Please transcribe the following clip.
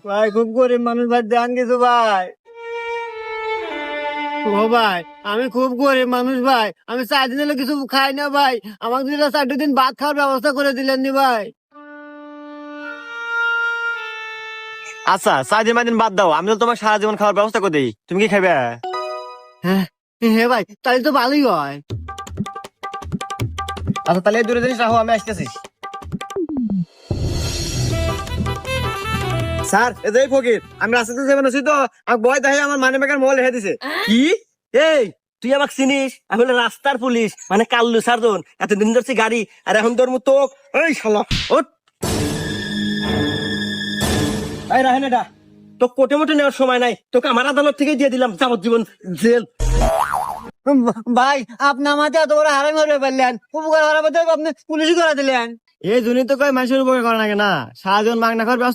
ভাই খুব গরিব মানুষ ভাই, দেন কিছু ভাই। ও ভাই, আমি খুব গরিব মানুষ ভাই, আমি 4 দিন হলো কিছু খাই না ভাই, আমাকে যদি 4 দিন ভাত খাওয়ার ব্যবস্থা করে দিলেন নি ভাই। আচ্ছা 4 দিন বাদ দাও, আমি তো তোমার সারা জীবন খাওয়ার ব্যবস্থা করে দিই, তুমি কি খাবে? হ্যাঁ হ্যাঁ ভাই, তাহলে তো ভালোই হয়। আচ্ছা তাহলে এই দুটো জিনিস রাখো, আমি আসতেছি। স্যার এই ফকির, আমি রাস্তাতে যাবেন আছি তো, আর বয় দেখে আমার মানি ব্যাগের মোবাইল রেখে দিছে। কি? এই তুই আমাকে চিনিস? আমি হলো রাস্তার পুলিশ, মানে কাল্লু সার্জন, এতদিন ধরছি গাড়ি, আর এখন তোর মতো এই শালা ওঠ। এই রাহেন, এটা তো কোটে মোটে নেওয়ার সময় নাই, তোকে আমার আদালত থেকে দিয়ে দিলাম যাবজ্জীবন জেল। ভাই আপনি আমাকে এত বড় হারামি করে ফেললেন, উপকার করার বদলে আপনি পুলিশই করে দিলেন। এই জন্যই তো কয় মানুষের উপকার করা লাগে না, সারাজন মাগনা খাওয়ার